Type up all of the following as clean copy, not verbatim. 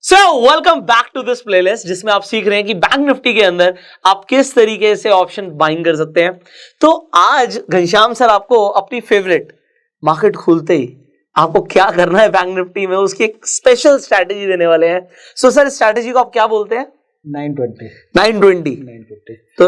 So welcome back to this playlist जिसमें आप सीख रहे हैं कि बैंक निफ्टी के अंदर आप किस तरीके से ऑप्शन बाइंग कर सकते हैं। तो आज घनश्याम सर आपको अपनी फेवरेट मार्केट खुलते ही आपको क्या करना है बैंक निफ्टी में उसकी एक स्पेशल स्ट्रैटेजी देने वाले हैं। सो सर स्ट्रैटेजी को आप क्या बोलते हैं? 9:20 तो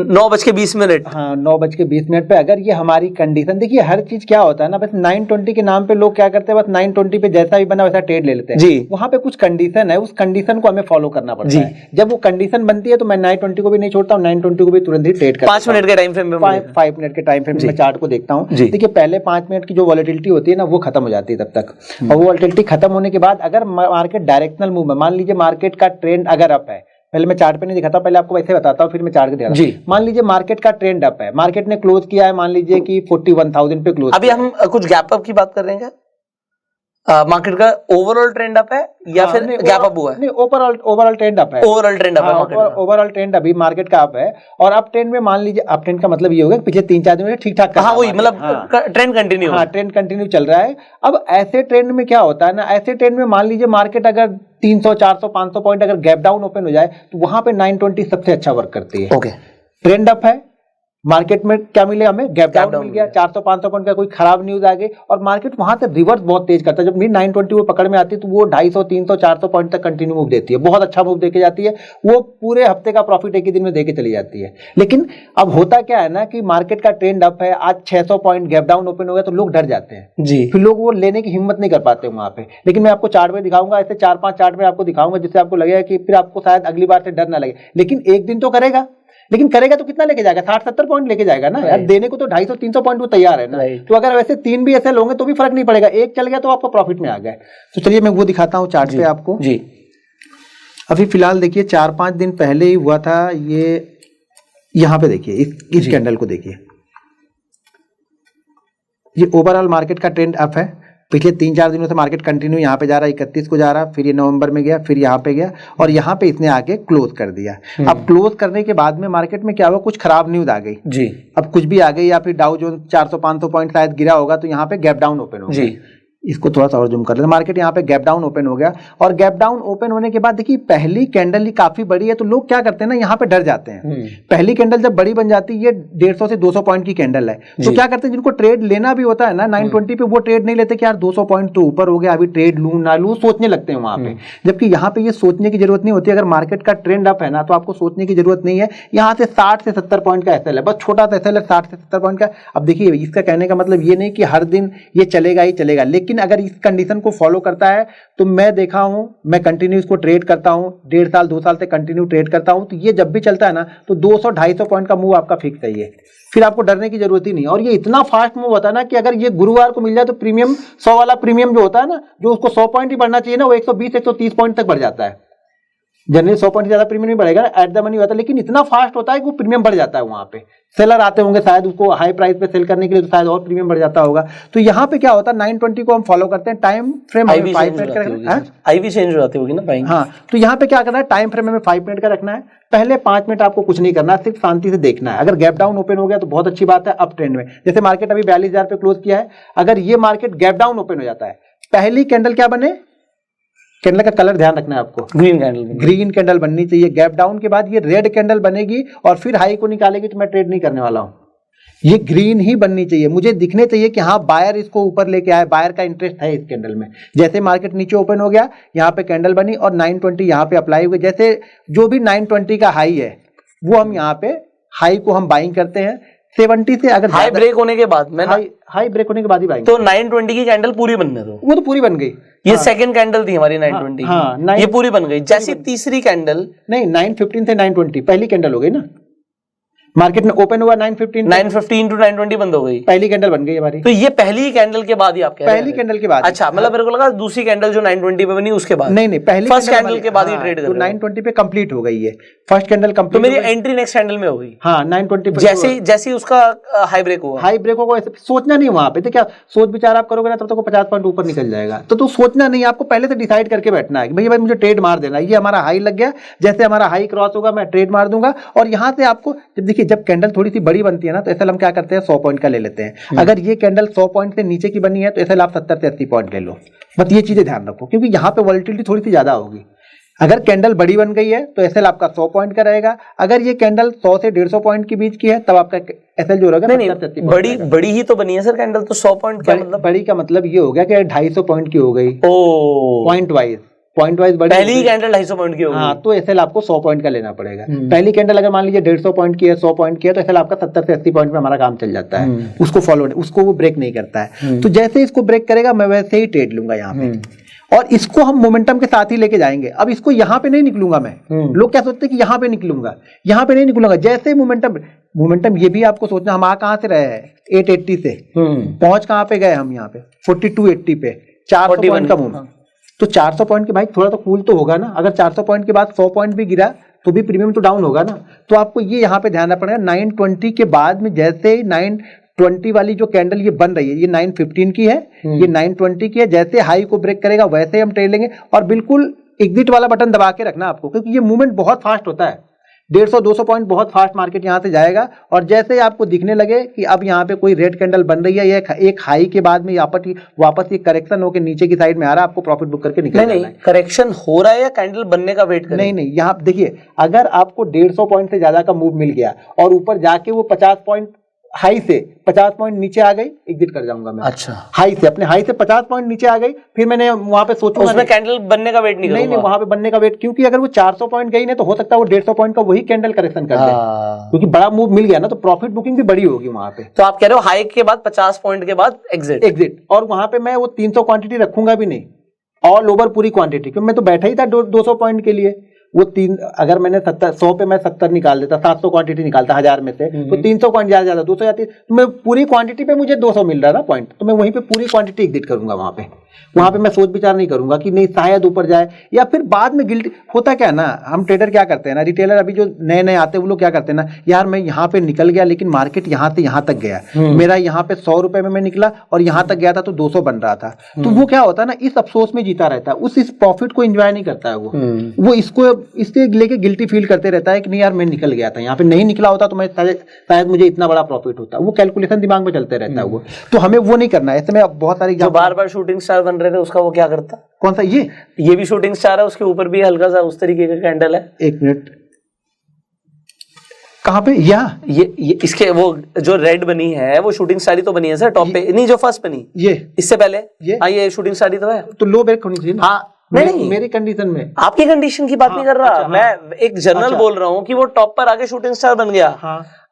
9:20। हाँ 9:20 पे अगर ये हमारी कंडीशन देखिए, हर चीज क्या होता है ना, बस 9:20 के नाम पे लोग क्या करते हैं, बस 9:20 पे जैसा भी बना वैसा ट्रेड ले लेते हैं जी। वहां पे कुछ कंडीशन है, उस कंडीशन को हमें फॉलो करना पड़ता है। जब वो कंडीशन बनती है तो मैं 9:20 को भी नहीं छोड़ता हूँ, 9:20 को भी तुरंत ही ट्रेड करता हूँ। 5 मिनट के टाइम फ्रेम में 5 मिनट के टाइम फ्रेम में चार्ट को देखता हूँ। देखिए पहले 5 मिनट की जो वॉलेटिलिटी होती है ना वो खत्म हो जाती है तब तक, और वो वॉलेटिलिटी खत्म होने के बाद अगर मार्केट डायरेक्शनल मूव है, मान लीजिए मार्केट का ट्रेंड अगर अप है, पहले मैं चार्ट पे नहीं दिखाता, पहले आपको वैसे बताता हूँ फिर मैं चार्ट के दिखाता हूँ। मान लीजिए मार्केट का ट्रेंड अप है, मार्केट ने क्लोज किया है मान लीजिए कि 41,000 पे क्लोज। अभी हम कुछ गैप अप की बात कर रहे हैं क्या? मार्केट का ओवरऑल ट्रेंड अप है या फिर गैप अप हुआ है? नहीं, ओवरऑल ट्रेंड अप है। ओवरऑल ट्रेंड अप है मार्केट का। ओवरऑल ट्रेंड अभी मार्केट का अप है, और अप ट्रेंड में मान लीजिए अप ट्रेंड का मतलब ये होगा कि पिछले 3-4 दिन में ठीक ठाक। हाँ वही मतलब ट्रेंड कंटिन्यू। हाँ ट्रेंड कंटिन्यू चल रहा है। अब ऐसे ट्रेंड में क्या होता है ना, ऐसे ट्रेंड में मान लीजिए मार्केट अगर 300, 400, 500 पॉइंट अगर गैप डाउन ओपन हो जाए तो वहां पे 9:20 सबसे अच्छा वर्क करती है। ओके, ट्रेंड अप है, मार्केट में क्या मिले, हमें गैप डाउन मिल गया, 400-500 पॉइंट का कोई खराब न्यूज आ गई और मार्केट वहां से रिवर्स बहुत तेज करता है। जब 9:20 वो पकड़ में आती है तो वो 250, 300, 400 पॉइंट तक कंटिन्यू मूव देती है, बहुत अच्छा मूव देके जाती है। वो पूरे हफ्ते का प्रॉफिट एक ही दिन में देके चली जाती है। लेकिन अब होता क्या है ना कि मार्केट का ट्रेंड अप है, आज 600 पॉइंट गैप डाउन ओपन हो गया तो लोग डर जाते हैं जी, फिर लोग वो लेने की हिम्मत नहीं कर पाते वहां पे। लेकिन मैं आपको चार्ट में दिखाऊंगा, ऐसे 4-5 चार्ट में आपको दिखाऊंगा जिससे आपको लगेगा कि फिर आपको शायद अगली बार से डर ना लगे। लेकिन एक दिन तो करेगा, लेकिन करेगा तो कितना लेके जाएगा, 60-70 पॉइंट लेके जाएगा ना यार, देने को तो 250-300 पॉइंट वो तैयार है ना। तो अगर वैसे 3 भी ऐसे लोगे तो भी फर्क नहीं पड़ेगा, एक चल गया तो आपको प्रॉफिट में आ गया। तो चलिए मैं वो दिखाता हूँ चार्ट पे आपको जी। अभी फिलहाल देखिए 4-5 दिन पहले ही हुआ था ये, यहाँ पे देखिए इस कैंडल को देखिए, ये ओवरऑल मार्केट का ट्रेंड अप है। पिछले 3-4 दिनों से मार्केट कंटिन्यू यहाँ पे जा रहा है, 31 को जा रहा, फिर ये नवंबर में गया, फिर यहाँ पे गया और यहाँ पे इसने आके क्लोज कर दिया। अब क्लोज करने के बाद में मार्केट में क्या हुआ, कुछ खराब न्यूज आ गई जी। अब कुछ भी आ गई या फिर डाउ जोन्स 400-500 पॉइंट शायद गिरा होगा तो यहाँ पे गैप डाउन ओपन हो गया। इसको थोड़ा सा और जूम कर लेते हैं। मार्केट यहाँ पे गैप डाउन ओपन हो गया, और गैप डाउन ओपन होने के बाद देखिए पहली कैंडल ही काफी बड़ी है तो लोग क्या करते हैं ना, यहाँ पे डर जाते हैं। पहली कैंडल जब बड़ी बन जाती है, ये 150 से 200 पॉइंट की कैंडल है, तो क्या करते हैं जिनको ट्रेड लेना भी होता है ना 9:20 पे, वो ट्रेड नहीं लेते कि यार 200 पॉइंट तो ऊपर हो गया, अभी ट्रेड लूं ना लूं, सोचने लगते हैं वहां पे। जबकि यहाँ पे ये सोचने की जरूरत नहीं होती। अगर मार्केट का ट्रेंड अप है ना तो आपको सोचने की जरूरत नहीं है। यहाँ से 60 से 70 पॉइंट का एसएल है, बस छोटा सा एसएल है 60 से 70 पॉइंट का। अब देखिए इसका कहने का मतलब ये नहीं कि हर दिन ये चलेगा ही चलेगा, लेकिन अगर इस कंडीशन को फॉलो करता है तो मैं देखा हूं, मैं कंटिन्यू इसको ट्रेड करता हूं, 1.5 साल 2 साल से कंटिन्यू ट्रेड करता हूं, तो ये जब भी चलता है ना तो 200-250 पॉइंट का मूव आपका फिक्स है, ये फिर आपको डरने की जरूरत ही नहीं। और ये इतना फास्ट मूव होता है ना कि अगर ये गुरुवार को मिल जाए तो प्रीमियम 100 वाला प्रीमियम जो होता है ना, जो उसको 100 पॉइंट ही बढ़ना चाहिए ना, वो 120-130 पॉइंट तक बढ़ जाता है। जनरली 100 पॉइंट ज्यादा प्रीमियम नहीं बढ़ेगा, एट द मनी होता है, लेकिन इतना फास्ट होता है कि वो प्रीमियम बढ़ जाता है। वहां पे सेलर आते होंगे शायद उसको हाई प्राइस पे सेल करने के लिए, तो शायद और प्रीमियम बढ़ जाता होगा। तो यहाँ पे क्या होता है, 9:20 को हम फॉलो करते हैं, टाइम फ्रेम 5 मिनट का रखना है, आईवी चेंज हो जाती होगी ना बाइंग। हाँ तो यहाँ पे क्या करना है, टाइम फ्रेम में 5 मिनट का रखना है। पहले 5 मिनट आपको कुछ नहीं करना, सिर्फ शांति से देखना है। अगर गैप डाउन ओपन हो गया तो बहुत अच्छी बात है। अप ट्रेंड में जैसे मार्केट अभी 42,000 पे क्लोज किया है, अगर ये मार्केट गैप डाउन ओपन हो जाता है, पहली कैंडल क्या बने, कैंडल का कलर ध्यान रखना है आपको, ग्रीन कैंडल बननी चाहिए। गैप डाउन के बाद ये रेड कैंडल बनेगी और फिर हाई को निकालेगी, तो मैं ट्रेड नहीं करने वाला हूं। ये ग्रीन ही बननी चाहिए, मुझे दिखने चाहिए कि हाँ बायर इसको ऊपर लेके आए, बायर का इंटरेस्ट है इस कैंडल में। जैसे मार्केट नीचे ओपन हो गया, यहाँ पे कैंडल बनी और 9:20 यहाँ पे अप्लाई हुए, जैसे जो भी 9:20 का हाई है वो हम यहाँ पे हाई को हम बाइंग करते हैं 70 से। अगर हाई ब्रेक होने के बाद में हाई ब्रेक होने के बाद ही बाइंग, तो 9:20 की कैंडल पूरी बनने दो, वो तो पूरी बन गई। ये सेकंड कैंडल थी हमारी 9:20 की, ये पूरी बन गई। जैसी तीसरी कैंडल, नहीं 9:15 से 9:20 पहली कैंडल हो गई ना, मार्केट में ओपन हुआ 9:15 टू 9:20 बंद हो गई, पहली कैंडल बन गई हमारी। तो ये पहली कैंडल के बाद ही आप कह रहे हैं? पहली कैंडल के बाद। अच्छा, मतलब मेरे को लगा दूसरी कैंडल जो 9:20 पे बनी उसके बाद। नहीं पहली फर्स्ट कैंडल के बाद ही ट्रेड कर रहे हो। 9:20 पे कंप्लीट हो गई है फर्स्ट कैंडल कंप्लीट, तो मेरी एंट्री नेक्स्ट कैंडल में हो गई। हाँ 9:20 जैसे उसका हाई ब्रेक हुआ, हाई ब्रेक होगा, सोचना नहीं वहां पे, तो क्या सोच विचार आप करोगे ना तब तक 50 पॉइंट ऊपर निकल जाएगा। तो सोचना नहीं, आपको पहले से डिसाइड करके बैठना है कि भाई मुझे ट्रेड मार देना, ये हमारा हाई लग गया, जैसे हमारा हाई क्रॉस होगा मैं ट्रेड मार दूंगा। और यहाँ से आपको जब देखिए, जब कैंडल थोड़ी सी बड़ी बनती है ना तो ऐसा हम क्या करते हैं 100 पॉइंट का ले लेते हैं। अगर ये कैंडल 100 पॉइंट से नीचे की बनी है तो ऐसा आप 70 से 80 पॉइंट ले लो। बस ये चीजें ध्यान रखो, क्योंकि यहाँ पे वॉलेटिलिटी थोड़ी सी ज्यादा होगी। अगर कैंडल बड़ी बन गई है तो एसएल आपका 100 पॉइंट का रहेगा। अगर ये कैंडल 100 से 150 पॉइंट के बीच की है तब आपका एसएल जो रहेगा नहीं, बड़ी ही तो बनी है सर कैंडल, तो 100 पॉइंट क्या मतलब? बड़ी का मतलब ये हो गया कि 250 पॉइंट की हो गई पॉइंट वाइज बड़ी, पहली ही कैंडल 250 पॉइंट की होगी। हाँ, तो एसएल आपको 100 पॉइंट का लेना पड़ेगा। पहली कैंडल अगर मान लीजिए 150 पॉइंट की है, 100 पॉइंट की है, तो एसएल आपका 70 से 80 पॉइंट में हमारा काम चल जाता है। उसको वो ब्रेक नहीं करता है। तो जैसे ही इसको ब्रेक करेगा मैं वैसे ही ट्रेड लूंगा यहाँ पे, और इसको हम मोमेंटम के साथ ही लेके जाएंगे। अब इसको यहाँ पे नहीं निकलूंगा मैं। लोग क्या सोचते हैं कि यहाँ पे निकलूंगा, यहाँ पे नहीं निकलूंगा। जैसे ही मोमेंटम ये भी आपको सोचना, हम कहाँ से रहे हैं 880 से पहुंच कहाँ पे गए हम यहाँ पे 4280 पे 400 पॉइंट का मूव। तो 400 पॉइंट के भाई थोड़ा तो कूल तो होगा ना। अगर 400 पॉइंट के बाद 100 पॉइंट भी गिरा तो भी प्रीमियम तो डाउन होगा ना। तो आपको ये यहाँ पे ध्यान रखना पड़ेगा। 920 के बाद में जैसे ही 920 वाली जो कैंडल ये बन रही है, ये 915 की है, ये 920 की है, जैसे हाई को ब्रेक करेगा वैसे ही हम ट्रेड लेंगे। और बिल्कुल एग्जिट वाला बटन दबा के रखना आपको, क्योंकि ये मूवमेंट बहुत फास्ट होता है। 150-200 पॉइंट बहुत फास्ट मार्केट यहाँ से जाएगा। और जैसे आपको दिखने लगे कि अब यहाँ पे कोई रेड कैंडल बन रही है, ये एक हाई के बाद में वापस ये करेक्शन होकर नीचे की साइड में आ रहा है, आपको प्रॉफिट बुक करके निकलना है। नहीं, करेक्शन हो रहा है या कैंडल बनने का वेट कर? नहीं, यहाँ देखिए, अगर आपको 150 पॉइंट से ज्यादा का मूव मिल गया और ऊपर जाके वो 50 पॉइंट हाई से 50 पॉइंट नीचे आ गई, एग्जिट कर जाऊंगा मैं। अच्छा, अपने हाई से 50 पॉइंट नीचे आ गई, फिर मैंने वहां पे सोचूंगा उसमें कैंडल बनने का वेट नहीं करूंगा। नहीं, वहां पे बनने का वेट, क्योंकि अगर वो 400 पॉइंट गई ना तो हो सकता है वो 150 पॉइंट का वही कैंडल करेक्शन कर दे, क्योंकि बड़ा मूव मिल गया ना, तो प्रॉफिट बुकिंग भी बड़ी होगी वहां पे। तो आप कह रहे हो हाई के बाद 50 पॉइंट के बाद एग्जिट। और वहां पे मैं वो 300 क्वांटिटी रखूंगा भी नहीं, ऑल ओवर पूरी क्वांटिटी, क्योंकि मैं तो बैठा ही था 200 पॉइंट के लिए। वो अगर मैंने 100 पे मैं 70 निकाल देता, 700 क्वांटिटी निकालता 1000 में से, तो 300 पॉइंट ज्यादा 200 जाती, तो मैं पूरी क्वांटिटी पे मुझे 200 मिल रहा ना पॉइंट, तो मैं वहीं पे पूरी क्वांटिटी एग्जिट करूंगा। वहां पे मैं सोच विचार नहीं करूंगा कि नहीं शायद ऊपर जाए, या फिर बाद में गिल्टी होता क्या है ना, हम ट्रेडर क्या करते हैं ना, रिटेलर अभी जो नए नए आते हैं वो लोग क्या करते हैं ना, यार मैं यहाँ पे निकल गया लेकिन मार्केट यहाँ से यहाँ तक गया, मेरा यहाँ पे 100 रुपए में मैं निकला और यहाँ तक गया था तो 200 बन रहा था। तो वो क्या होता है ना, इस अफसोस में जीता रहता है, इस प्रॉफिट को एंजॉय नहीं करता है वो इसको लेके गिल्टी फील करते रहता है कि नहीं यार मैं निकल गया था, यहाँ पे नहीं निकला होता तो मैं शायद मुझे इतना बड़ा प्रॉफिट होता। वो कैलकुलेशन दिमाग में चलते रहता है वो, तो हमें वो नहीं करना है। ऐसे में बहुत सारी जो बार बार शूटिंग स्टार बन रहे थे उसका वो क्या करता? कौन सा? ये भी शूटिंग स्टार है, उसके ऊपर भी हल्का सा उस तरीके का कैंडल है। एक मिनट, कहाँ पे? ये इसके वो जो रेड बनी है वो शूटिंग स्टार ही तो बनी है सर, टॉप पे नहीं, जो फर्स्ट बनी ये इससे पहले ये शूटिंग स्टार ही तो है। तो लो ब्रेक होनी चाहिए। हाँ, नहीं मेरी कंडीशन में, आपकी कंडीशन की बात नहीं कर रहा। अच्छा, मैं एक जनरल बोल रहा हूँ कि वो टॉप पर आके शूटिंग स्टार बन गया।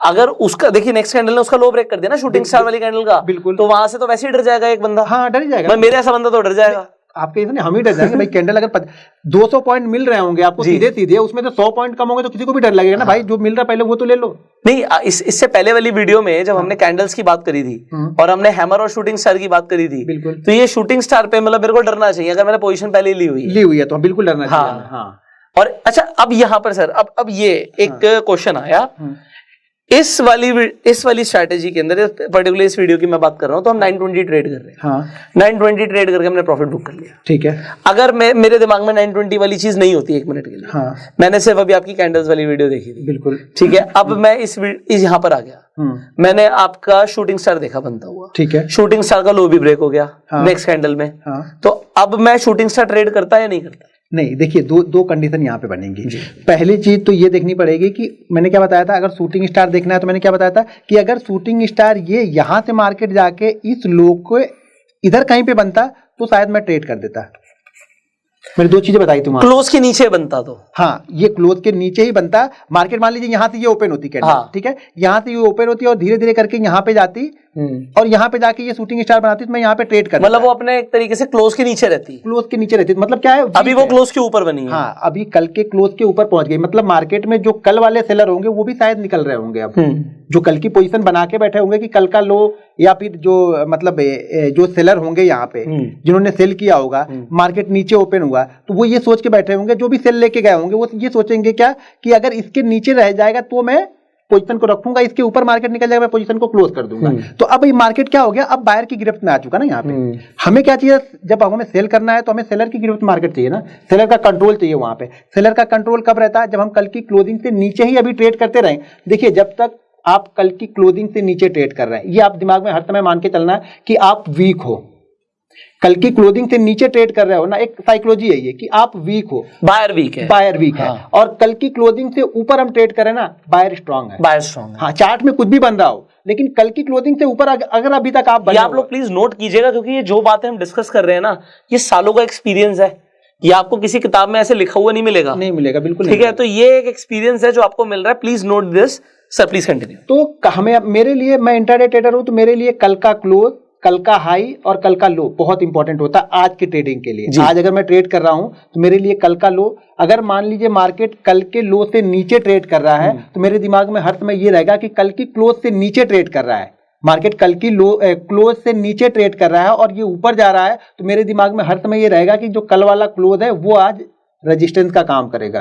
अगर उसका देखिए नेक्स्ट कैंडल ने उसका लो ब्रेक कर दिया ना शूटिंग स्टार वाली कैंडल का, बिल्कुल, तो वहां से तो वैसे ही डर जाएगा एक बंदा। हाँ, डर जाएगा। मेरे ऐसा बंदा तो डर जाएगा। आपके इसमें हम ही डर जाएंगे भाई। कैंडल अगर 200 पॉइंट मिल रहे होंगे आपको सीधे उसमें तो 100 पॉइंट कम होंगे तो किसी को भी डर लगेगा ना भाई, जो मिल रहा है पहले वो तो ले लो। नहीं, इससे पहले वाली वीडियो में जब हमने कैंडल्स की बात करी थी और हमने हैमर और शूटिंग स्टार की बात करी थी, बिल्कुल, तो ये शूटिंग स्टार पे मतलब मेरे को डरना चाहिए अगर मैंने पोजीशन पहले ली हुई है तो बिल्कुल डरना चाहिए। हाँ। और अच्छा, अब यहाँ पर सर अब ये एक क्वेश्चन आया, इस वाली स्ट्रैटेजी के अंदर पर्टिकुलर इस वीडियो की मैं बात कर रहा हूं, तो हम 920 ट्रेड कर रहे हैं। हाँ। 920 ट्रेड करके हमने प्रॉफिट बुक कर लिया, ठीक है। अगर मेरे दिमाग में 920 वाली चीज नहीं होती 1 मिनट के लिए, हाँ। मैंने सिर्फ अभी आपकी कैंडल्स वाली वीडियो देखी थी, बिल्कुल, ठीक है। अब मैं इस यहाँ पर आ गया, मैंने आपका शूटिंग स्टार देखा बनता हुआ, ठीक है। शूटिंग स्टार का लो भी ब्रेक हो गया नेक्स्ट कैंडल में, तो अब मैं शूटिंग स्टार ट्रेड करता या नहीं करता? नहीं, देखिए दो कंडीशन यहाँ पे बनेंगी। पहली चीज तो ये देखनी पड़ेगी कि मैंने क्या बताया था, अगर शूटिंग स्टार देखना है तो मैंने क्या बताया था कि अगर शूटिंग स्टार ये यहाँ से मार्केट जाके इस लो को इधर कहीं पे बनता तो शायद मैं ट्रेड कर देता। मैंने 2 चीजें बताई थी। क्लोज के नीचे बनता तो, हाँ, ये क्लोज के नीचे ही बनता। मार्केट मान लीजिए यहाँ से ये ओपन होती कैंडल, हाँ, ठीक है, यहाँ से ये ओपन होती है और धीरे धीरे करके यहाँ पे जाती और यहाँ पे जाके ये शूटिंग स्टार बनाती तो मैं यहाँ पे ट्रेड करता। मतलब वो अपने एक तरीके से क्लोज के नीचे रहती, क्लोज के नीचे रहती, मतलब क्या है, अभी वो क्लोज के ऊपर बनी है। हाँ, अभी कल के क्लोज के ऊपर पहुंच गई, मतलब मार्केट में जो कल वाले सेलर होंगे वो भी शायद निकल रहे होंगे अब, जो कल की पोजीशन बना के बैठे होंगे कि कल का लो, या फिर जो मतलब जो सेलर होंगे यहाँ पे जिन्होंने सेल किया होगा, मार्केट नीचे ओपन हुआ तो वो ये सोच के बैठे होंगे, जो भी सेल लेके गए होंगे वो ये सोचेंगे क्या कि अगर इसके नीचे रह जाएगा तो मैं पोजीशन को रखूंगा, इसके ऊपर मार्केट निकल जाएगा मैं पोजीशन को क्लोज कर दूंगा। तो अब ये मार्केट क्या हो गया, अब बायर की गिरफ्त में आ चुका ना यहाँ पे। हमें क्या चाहिए, जब हमें सेल करना है तो हमें सेलर की गिरफ्त मार्केट चाहिए ना, सेलर का कंट्रोल चाहिए वहां पे। सेलर का कंट्रोल कब रहता है, जब हम कल की क्लोजिंग से नीचे ही अभी ट्रेड करते रहें। देखिए, जब तक आप कल की क्लोजिंग से नीचे ट्रेड कर रहे हैं, ये आप दिमाग में हर समय मान के चलना है कि आप वीक हो। कल की क्लोजिंग से नीचे ट्रेड कर रहे हो ना, एक साइकोलॉजी है ये कि आप वीक हो, बायर वीक है, बायर वीक है, हाँ। और कल की क्लोजिंग से ऊपर हम ट्रेड करें ना, बायर स्ट्रांग है, बायर स्ट्रांग है। हाँ, चार्ट में कुछ भी बन रहा हो, लेकिन कल की क्लोजिंग से ऊपर अगर अभी तक आप ये आप लोग प्लीज नोट कीजिएगा, क्योंकि ये जो बातें हम डिस्कस कर रहे हैं ना, ये सालों का एक्सपीरियंस है, ये आपको किसी किताब में ऐसे लिखा हुआ नहीं मिलेगा, नहीं मिलेगा, बिल्कुल ठीक है। तो ये एक एक्सपीरियंस है जो आपको मिल रहा है, please note this sir, please continue. तो हमें, मेरे लिए, मैं इंट्राडे ट्रेडर हूं, तो मेरे लिए कल का क्लोज, कल का हाई और कल का लो बहुत इंपॉर्टेंट होता है आज की ट्रेडिंग के लिए। आज अगर मैं ट्रेड कर रहा हूं तो मेरे लिए कल का लो, अगर मान लीजिए मार्केट कल के लो से नीचे ट्रेड कर रहा है तो मेरे दिमाग में हर समय ये रहेगा कि कल की क्लोज से नीचे ट्रेड कर रहा है, मार्केट कल की लो क्लोज से नीचे ट्रेड कर रहा है और ये ऊपर जा रहा है, तो मेरे दिमाग में हर समय ये रहेगा कि जो कल वाला क्लोज है वो आज रेजिस्टेंस का काम करेगा।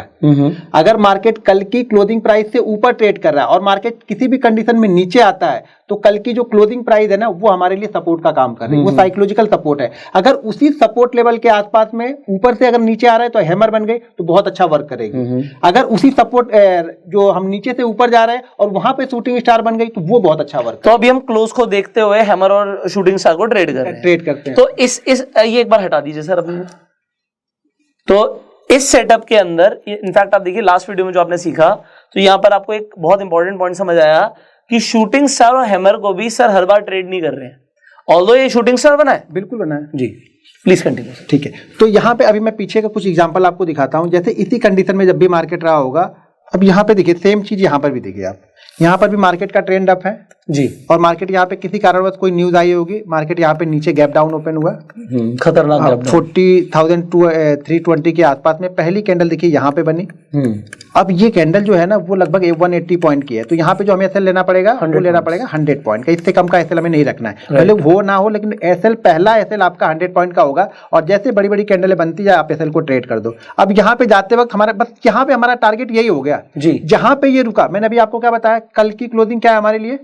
अगर मार्केट कल की क्लोजिंग प्राइस से ऊपर ट्रेड कर रहा है और मार्केट किसी भी कंडीशन में नीचे आता है तो कल की जो क्लोजिंग प्राइस है ना, वो हमारे लिए सपोर्ट का काम कर रही है, वो साइकोलॉजिकल सपोर्ट है। अगर उसी सपोर्ट लेवल के आसपास में ऊपर से अगर नीचे आ रहा है तो हैमर बन गई, तो बहुत अच्छा वर्क करेगी। अगर उसी सपोर्ट जो हम नीचे से ऊपर जा रहे हैं और वहां पे शूटिंग स्टार बन गई, तो वो बहुत अच्छा वर्क। तो अभी हम क्लोज को देखते हुए हैमर और शूटिंग स्टार को ट्रेड करते हैं। तो इस ये एक बार हटा दीजिए सर अपने। तो इस सेटअप के अंदर इनफैक्ट आप देखिए लास्ट वीडियो में जो आपने सीखा, तो यहाँ पर आपको एक बहुत इंपॉर्टेंट पॉइंट समझ आया कि शूटिंग स्टार और हैमर को भी सर हर बार ट्रेड नहीं कर रहे हैं, ऑल्दो ये शूटिंग स्टार बना है। बिल्कुल बना है जी, प्लीज कंटिन्यू। ठीक है, तो यहाँ पे अभी मैं पीछे का कुछ एग्जांपल आपको दिखाता हूँ। जैसे इसी कंडीशन में जब भी मार्केट रहा होगा, अब यहाँ पे देखिए सेम चीज यहाँ पर भी देखिए आप, यहाँ पर भी मार्केट का ट्रेंड अप है जी, और मार्केट यहाँ पे किसी कारणवश कोई न्यूज आई होगी, मार्केट यहाँ पे नीचे गैप डाउन ओपन हुआ, खतरनाक गैप डाउन 40,320 के आसपास में पहली कैंडल देखिए यहाँ पे बनी। अब ये कैंडल जो है ना वो लगभग 180 पॉइंट की है, तो यहाँ पे जो हमें एसएल लेना पड़ेगा वो लेना पड़ेगा 100 पॉइंट का, इससे कम का एसएल हमें नहीं रखना है, भले वो ना हो, लेकिन एसएल पहला एसएल आपका 100 पॉइंट का होगा, और जैसे बड़ी बड़ी कैंडलें बनती जाए आप एसएल को ट्रेड कर दो। अब यहाँ पे जाते वक्त हमारा बस यहाँ पे हमारा टारगेट यही हो गया जी, जहां पे ये रुका। मैंने अभी आपको क्या बताया, कल की क्लोजिंग क्या है हमारे लिए,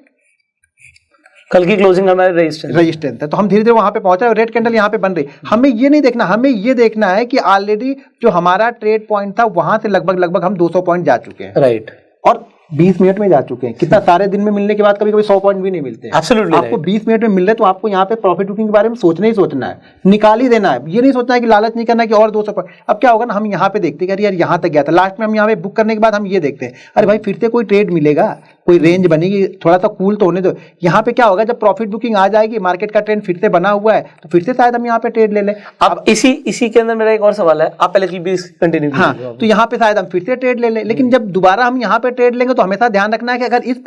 कल की क्लोजिंग हमारे रेजिस्टेंस है, तो हम धीरे धीरे वहां पे पहुंचा, रेड कैंडल यहाँ पे बन रही। हमें ये नहीं देखना, हमें ये देखना है कि ऑलरेडी जो हमारा ट्रेड पॉइंट था वहां से लगभग हम 200 पॉइंट जा चुके हैं, राइट, और 20 मिनट में जा चुके हैं। कितना सारे दिन में मिलने के बाद कभी कभी 100 पॉइंट भी नहीं मिलते हैं। Absolutely आपको 20 मिनट में मिल रहे, तो आपको यहाँ पे प्रॉफिट बुकिंग के बारे में सोचना ही सोचना है, निकाल ही देना है। ये नहीं सोचना है कि लालच नहीं करना है कि और 200 पॉइंट। अब क्या होगा ना, हम यहाँ पे देखते हैं यार यहाँ तक गया था, लास्ट में हम यहाँ पे बुक करने के बाद हम ये देखते हैं अरे भाई फिर से कोई ट्रेड मिलेगा, कोई रेंज बनेगी, थोड़ा सा कूल तो होने दो। यहाँ पे क्या होगा, जब प्रॉफिट बुकिंग आ जाएगी, मार्केट का ट्रेंड फिर से बना हुआ है, तो फिर से शायद हम यहाँ पे ट्रेड ले लें। अब इसी के अंदर मेरा एक और सवाल है, आप पहले भी कंटिन्यू। हाँ, तो यहाँ पे शायद हम फिर से ट्रेड ले लें, लेकिन जब दोबारा हम यहाँ पे ट्रेड लेंगे तो हमेशा ध्यान रखना है कि अगर इस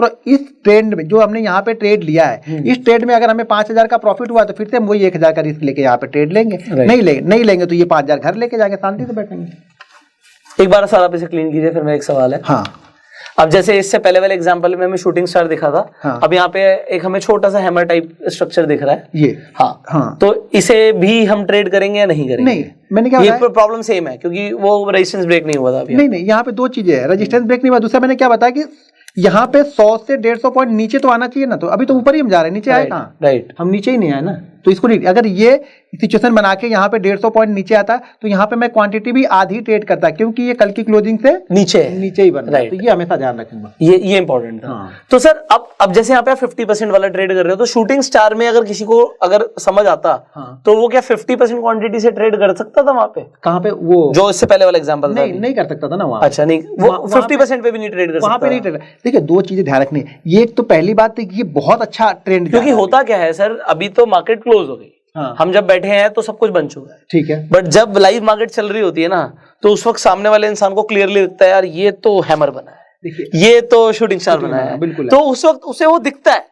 ट्रेड में जो हमने यहाँ पे ट्रेड लिया है, इस ट्रेड में अगर हमें 5,000 का प्रॉफिट हुआ तो फिर से हम वही 1,000 का रिस्क लेके यहाँ पे ट्रेड लेंगे। नहीं लेंगे तो ये 5,000 घर लेके जाके शांति से बैठेंगे। एक बार सर आप इसे क्लीन कीजिए, फिर मेरा एक सवाल है। हाँ, अब जैसे इससे पहले वाले एग्जांपल में हमें शूटिंग स्टार दिखा था, हाँ, अब यहाँ पे एक हमें छोटा सा हैमर टाइप स्ट्रक्चर दिख रहा है ये। हाँ, तो इसे भी हम ट्रेड करेंगे या नहीं करेंगे? नहीं, मैंने क्या ये प्रॉब्लम सेम है क्योंकि वो रेजिस्टेंस ब्रेक नहीं हुआ था अभी। नहीं, यहाँ पे दो चीजें है, रेजिस्टेंस ब्रेक नहीं हुआ, दूसरा मैंने क्या बताया कि यहाँ पे 100 से 150 पॉइंट नीचे तो आना चाहिए ना, तो अभी तो ऊपर ही हम जा रहे हैं, नीचे आए कहाँ? राइट, हम नीचे ही नहीं आए ना, तो इसको नहीं, अगर ये सिचुएशन बना के यहाँ पे 150 पॉइंट नीचे आता तो यहाँ पे मैं क्वांटिटी भी आधी ट्रेड करता, क्योंकि ये कल की क्लोजिंग से नीचे ही बन रहा है, तो ये हमेशा ध्यान रखूंगा, ये इंपॉर्टेंट था। तो सर अब जैसे यहाँ पे आप 50% वाला ट्रेड कर रहे हो, तो शूटिंग स्टार में अगर किसी को अगर समझ आता तो वो क्या 50% क्वांटिटी से ट्रेड कर सकता था वहां पे? कहाँ पे? वो जो इससे पहले वाला एग्जांपल था, नहीं कर सकता था ना वहाँ। अच्छा, नहीं, वो 50% पे भी नहीं ट्रेड कर सकता, वहाँ पे नहीं ट्रेड। देखिए दो चीजें ध्यान रखनी है, ये एक तो पहली बात ये बहुत अच्छा ट्रेंड, क्योंकि होता क्या है सर, अभी तो मार्केट क्लोज हो गई, हम जब बैठे हैं तो सब कुछ बन चुका है, ठीक है, बट जब लाइव मार्केट चल रही होती है ना, तो उस वक्त सामने वाले इंसान को क्लियरली दिखता है यार ये तो हैमर बना है, ये तो शूटिंग स्टार बना है, बिल्कुल, तो उस वक्त उसे वो दिखता है,